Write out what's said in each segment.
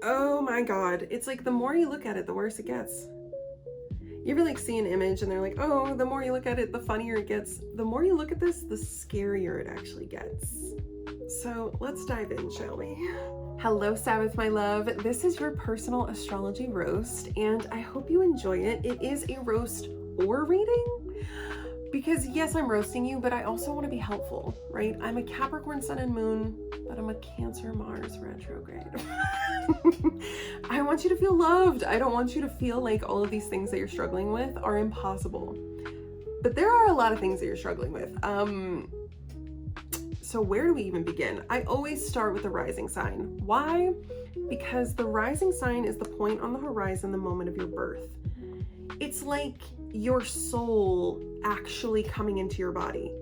Oh my God. It's like the more you look at it, the worse it gets. You ever like see an image and they're like, oh, the more you look at it, the funnier it gets. The more you look at this, the scarier it actually gets. So let's dive in, shall we? Hello, Sabbath, my love. This is your personal astrology roast, and I hope you enjoy it. It is a roast or reading. Because yes, I'm roasting you, but I also want to be helpful, right? I'm a Capricorn sun and moon, but I'm a Cancer Mars retrograde. I want you to feel loved. I don't want you to feel like all of these things that you're struggling with are impossible. But there are a lot of things that you're struggling with. So where do we even begin? I always start with the rising sign. Why? Because the rising sign is the point on the horizon, the moment of your birth. It's like your soul actually coming into your body.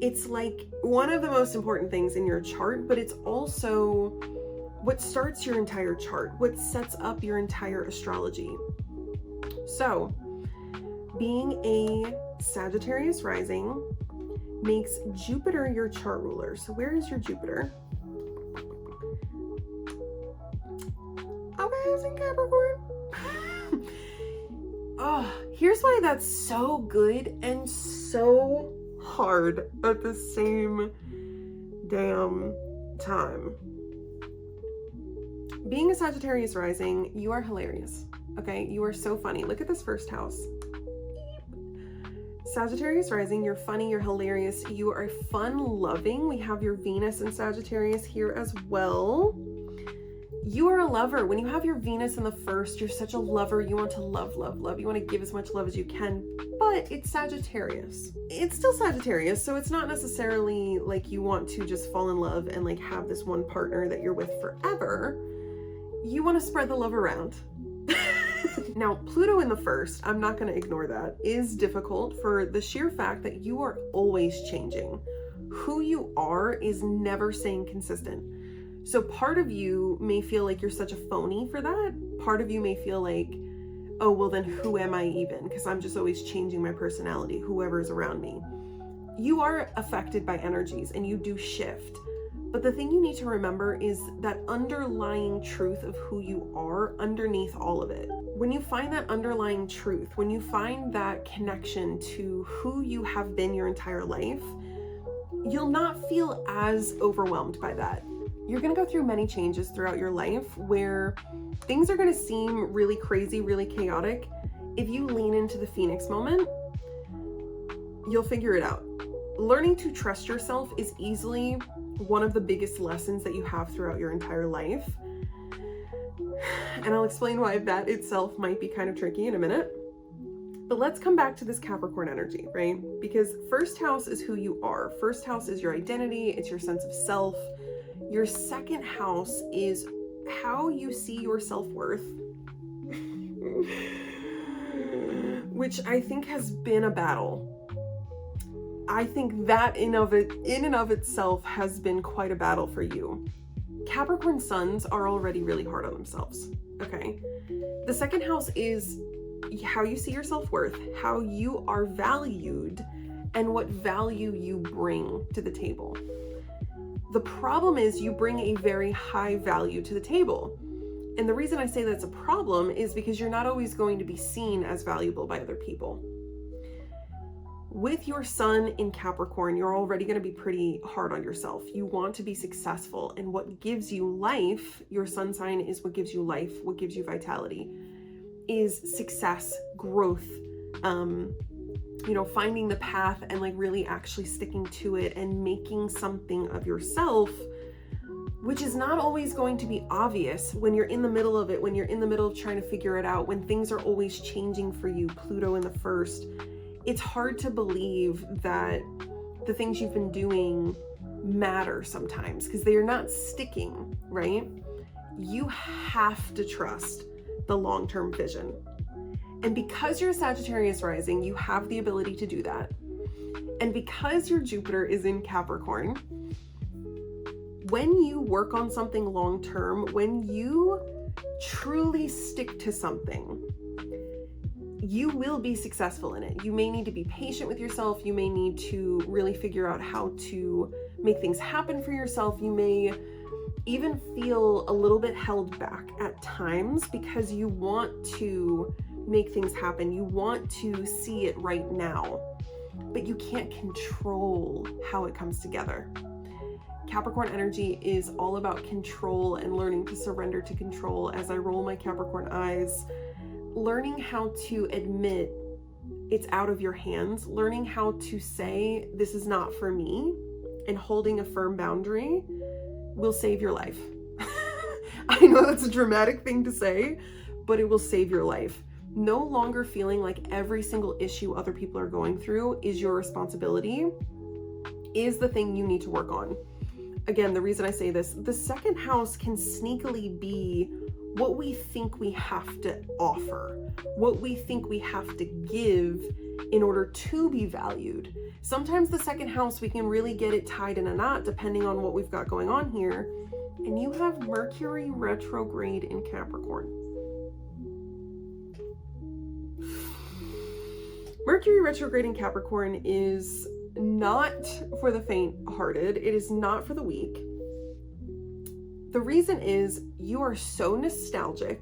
It's like one of the most important things in your chart, but it's also what starts your entire chart, what sets up your entire astrology. So, being a Sagittarius rising makes Jupiter your chart ruler. So where is your Jupiter? Okay, it's in Capricorn. Oh, here's why that's so good and so hard at the same damn time. Being a Sagittarius rising, you are hilarious, okay? You are so funny. Look at this first house. Sagittarius rising, you're funny, you're hilarious, you are fun-loving. We have your Venus in Sagittarius here as well. You are a lover. When you have your Venus in the first, you're such a lover. You want to love, love, love. You want to give as much love as you can, but it's Sagittarius. It's still Sagittarius, so it's not necessarily like you want to just fall in love and like have this one partner that you're with forever. You want to spread the love around. Now, Pluto in the first, I'm not going to ignore that, is difficult for the sheer fact that you are always changing. Who you are is never staying consistent. So part of you may feel like you're such a phony for that. Part of you may feel like, oh, well then who am I even? Because I'm just always changing my personality, whoever's around me. You are affected by energies and you do shift. But the thing you need to remember is that underlying truth of who you are underneath all of it. When you find that underlying truth, when you find that connection to who you have been your entire life, you'll not feel as overwhelmed by that. You're going to go through many changes throughout your life where things are going to seem really crazy, really chaotic. If you lean into the Phoenix moment, you'll figure it out. Learning to trust yourself is easily one of the biggest lessons that you have throughout your entire life. And I'll explain why that itself might be kind of tricky in a minute. But let's come back to this Capricorn energy, right? Because first house is who you are. First house is your identity. It's your sense of self. Your second house is how you see your self-worth, which I think has been a battle. I think that in and of itself has been quite a battle for you. Capricorn suns are already really hard on themselves, okay? The second house is how you see your self-worth, how you are valued, and what value you bring to the table. The problem is you bring a very high value to the table. And the reason I say that's a problem is because you're not always going to be seen as valuable by other people. With your sun in Capricorn, you're already going to be pretty hard on yourself. You want to be successful, and what gives you life, your sun sign is what gives you life, what gives you vitality, is success, growth, finding the path and like really actually sticking to it and making something of yourself, which is not always going to be obvious when you're in the middle of it, when you're in the middle of trying to figure it out, when things are always changing for you, Pluto in the first. It's hard to believe that the things you've been doing matter sometimes because they are not sticking, right? You have to trust the long-term vision. And because you're a Sagittarius rising, you have the ability to do that. And because your Jupiter is in Capricorn, when you work on something long-term, when you truly stick to something, you will be successful in it. You may need to be patient with yourself. You may need to really figure out how to make things happen for yourself. You may even feel a little bit held back at times because you want to make things happen. You want to see it right now, but you can't control how it comes together. Capricorn energy is all about control and learning to surrender to control. As I roll my Capricorn eyes, learning how to admit it's out of your hands, learning how to say, this is not for me, and holding a firm boundary will save your life. I know that's a dramatic thing to say, but it will save your life. No longer feeling like every single issue other people are going through is your responsibility is the thing you need to work on. Again, the reason I say this, the second house can sneakily be what we think we have to offer, what we think we have to give in order to be valued. Sometimes the second house, we can really get it tied in a knot depending on what we've got going on here. And you have Mercury retrograde in Capricorn. Mercury retrograde in Capricorn is not for the faint-hearted. It is not for the weak. The reason is you are so nostalgic.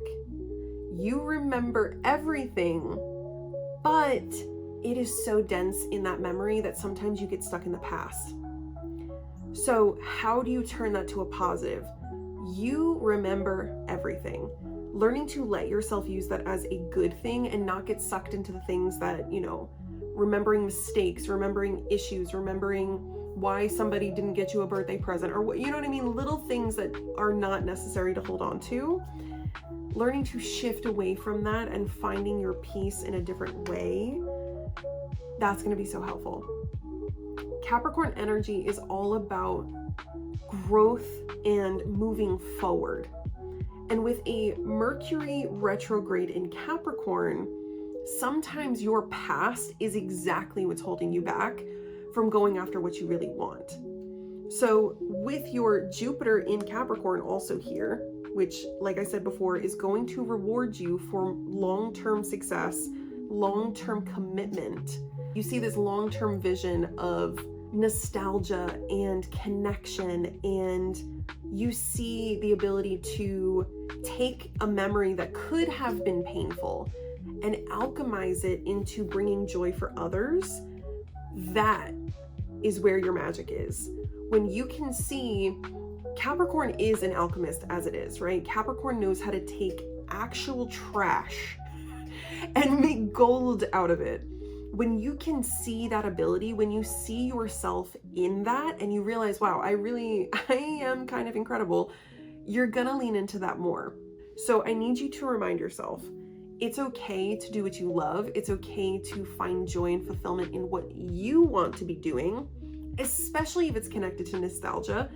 You remember everything, but it is so dense in that memory that sometimes you get stuck in the past. So how do you turn that to a positive? You remember everything. Learning to let yourself use that as a good thing and not get sucked into the things that, remembering mistakes, remembering issues, remembering why somebody didn't get you a birthday present, or what, you know what I mean? Little things that are not necessary to hold on to. Learning to shift away from that and finding your peace in a different way, that's going to be so helpful. Capricorn energy is all about growth and moving forward. And with a Mercury retrograde in Capricorn, sometimes your past is exactly what's holding you back from going after what you really want. So with your Jupiter in Capricorn also here, which, like I said before, is going to reward you for long-term success, long-term commitment. You see this long-term vision of nostalgia and connection, and you see the ability to take a memory that could have been painful and alchemize it into bringing joy for others. That is where your magic is. When you can see, Capricorn is an alchemist as it is, right? Capricorn knows how to take actual trash and make gold out of it. When you can see that ability, when you see yourself in that and you realize, wow, I am kind of incredible, you're gonna lean into that more. So I need you to remind yourself, it's okay to do what you love. It's okay to find joy and fulfillment in what you want to be doing, especially if it's connected to nostalgia,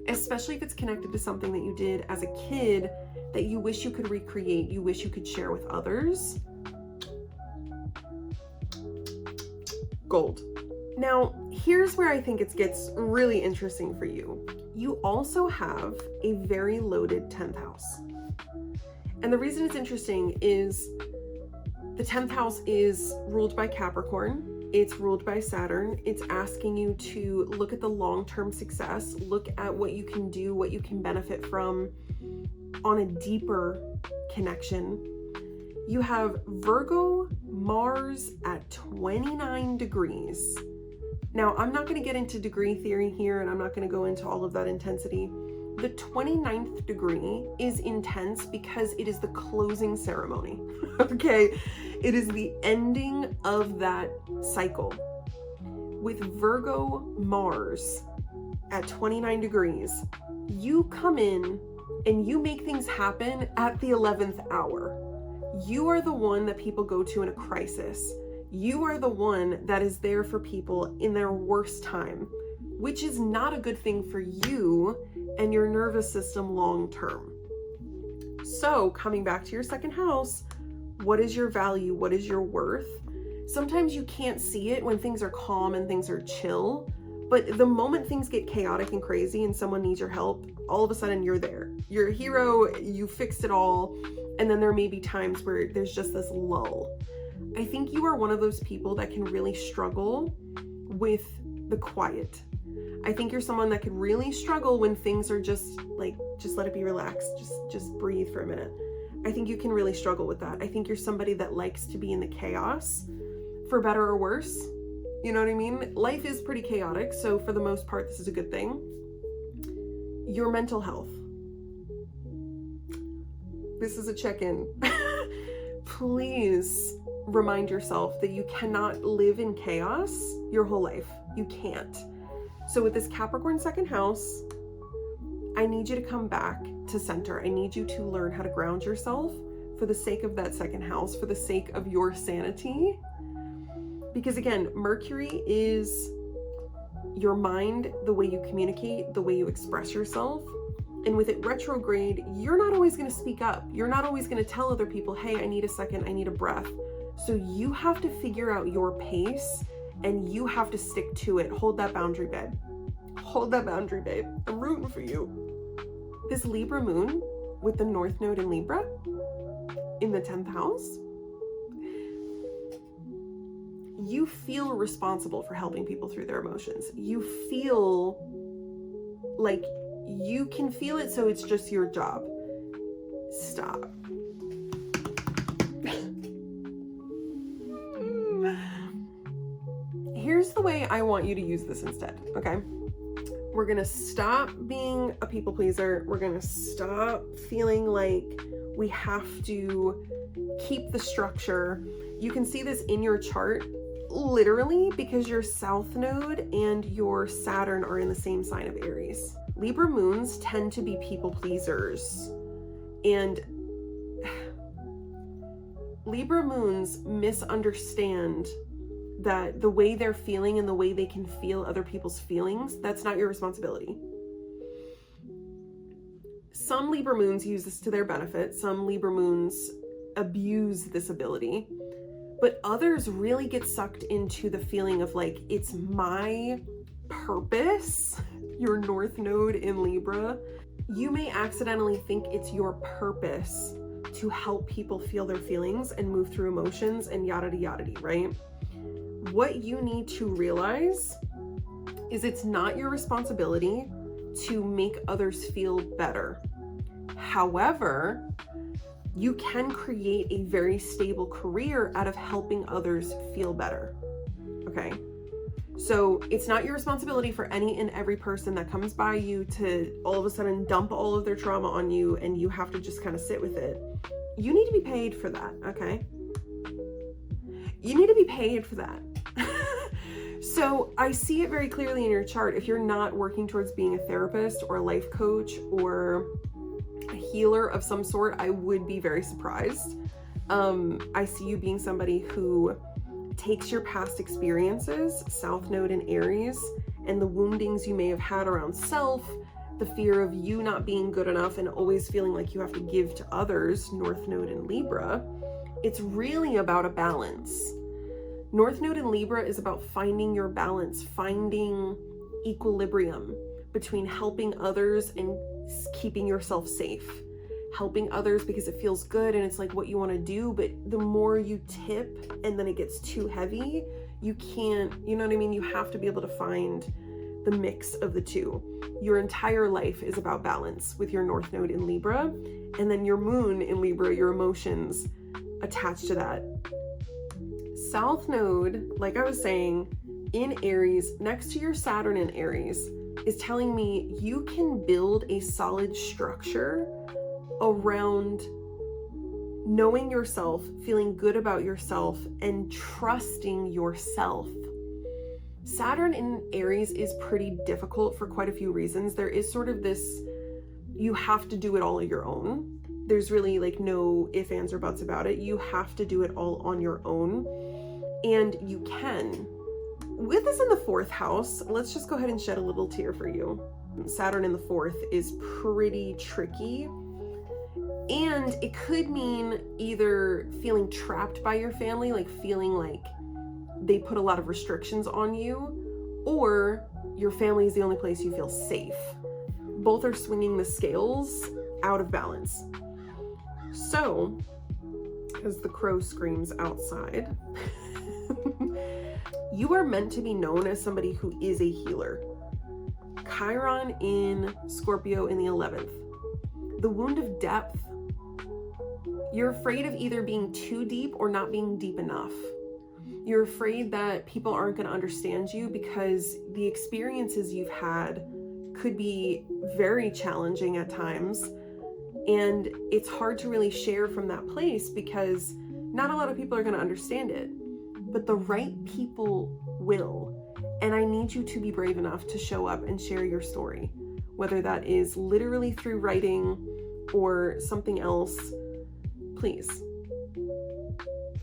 especially if it's connected to something that you did as a kid that you wish you could recreate, you wish you could share with others. Gold. Now, here's where I think it gets really interesting for you. You also have a very loaded 10th house. And the reason it's interesting is the 10th house is ruled by Capricorn. It's ruled by Saturn. It's asking you to look at the long-term success, look at what you can do, what you can benefit from on a deeper connection. You have Virgo, Mars at 29 degrees. Now, I'm not going to get into degree theory here, and I'm not going to go into all of that intensity. The 29th degree is intense because it is the closing ceremony, okay? It is the ending of that cycle. With Virgo Mars at 29 degrees, you come in and you make things happen at the 11th hour. You are the one that people go to in a crisis. You are the one that is there for people in their worst time, which is not a good thing for you and your nervous system long term. So coming back to your second house, what is your value? What is your worth? Sometimes you can't see it when things are calm and things are chill, but the moment things get chaotic and crazy and someone needs your help, all of a sudden you're there. You're a hero, you fixed it all, and then there may be times where there's just this lull. I think you are one of those people that can really struggle with the quiet. I think you're someone that could really struggle when things are just like, just let it be relaxed. Just breathe for a minute. I think you can really struggle with that. I think you're somebody that likes to be in the chaos, for better or worse. You know what I mean? Life is pretty chaotic, so for the most part, this is a good thing. Your mental health. This is a check-in. Please remind yourself that you cannot live in chaos your whole life. You can't. So with this Capricorn second house, I need you to come back to center. I need you to learn how to ground yourself for the sake of that second house, for the sake of your sanity. Because again, Mercury is your mind, the way you communicate, the way you express yourself. And with it retrograde, you're not always going to speak up. You're not always going to tell other people, hey, I need a second, I need a breath. So you have to figure out your pace and you have to stick to it. Hold that boundary, babe. Hold that boundary, babe. I'm rooting for you. This Libra moon with the North Node in Libra in the 10th house, you feel responsible for helping people through their emotions. You feel like you can feel it, so it's just your job. Stop. Here's the way I want you to use this instead, okay? We're gonna stop being a people pleaser. We're gonna stop feeling like we have to keep the structure. You can see this in your chart literally because your South Node and your Saturn are in the same sign of Aries. Libra moons tend to be people pleasers, and Libra moons misunderstand that the way they're feeling and the way they can feel other people's feelings, that's not your responsibility. Some Libra moons use this to their benefit. Some Libra moons abuse this ability, but others really get sucked into the feeling of like, it's my purpose. Your North Node in Libra, you may accidentally think it's your purpose to help people feel their feelings and move through emotions and yada yada, right? What you need to realize is it's not your responsibility to make others feel better. However, you can create a very stable career out of helping others feel better, okay? So it's not your responsibility for any and every person that comes by you to all of a sudden dump all of their trauma on you and you have to just kind of sit with it. You need to be paid for that, okay? You need to be paid for that. So I see it very clearly in your chart. If you're not working towards being a therapist or a life coach or a healer of some sort, I would be very surprised. I see you being somebody who takes your past experiences, South Node in Aries, and the woundings you may have had around self, the fear of you not being good enough and always feeling like you have to give to others, North Node in Libra. It's really about a balance. North Node in Libra is about finding your balance, finding equilibrium between helping others and keeping yourself safe. Helping others because it feels good and it's like what you want to do, but the more you tip and then it gets too heavy, you can't, you know what I mean? You have to be able to find the mix of the two. Your entire life is about balance with your North Node in Libra, and then your moon in Libra, your emotions attached to that. South Node, like I was saying, in Aries, next to your Saturn in Aries, is telling me you can build a solid structure around knowing yourself, feeling good about yourself, and trusting yourself. Saturn in Aries is pretty difficult for quite a few reasons. There is sort of this, you have to do it all on your own. There's really like no ifs, ands, or buts about it. You have to do it all on your own, and you can. With this in the 4th house, let's just go ahead and shed a little tear for you. Saturn in the 4th is pretty tricky. And it could mean either feeling trapped by your family, like feeling like they put a lot of restrictions on you, or your family is the only place you feel safe. Both are swinging the scales out of balance. So, as the crow screams outside, You are meant to be known as somebody who is a healer. Chiron in Scorpio in the 11th. The wound of depth. You're afraid of either being too deep or not being deep enough. You're afraid that people aren't going to understand you because the experiences you've had could be very challenging at times. And it's hard to really share from that place because not a lot of people are going to understand it. But the right people will. And I need you to be brave enough to show up and share your story, whether that is literally through writing or something else. Please.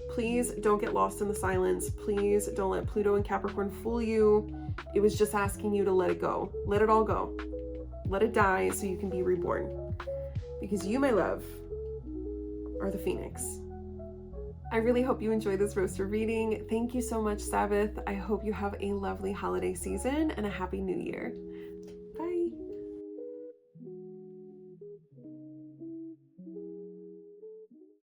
Please don't get lost in the silence. Please don't let Pluto and Capricorn fool you. It was just asking you to let it go. Let it all go. Let it die so you can be reborn. Because you, my love, are the Phoenix. I really hope you enjoyed this roaster reading. Thank you so much, Sabbath. I hope you have a lovely holiday season and a happy new year.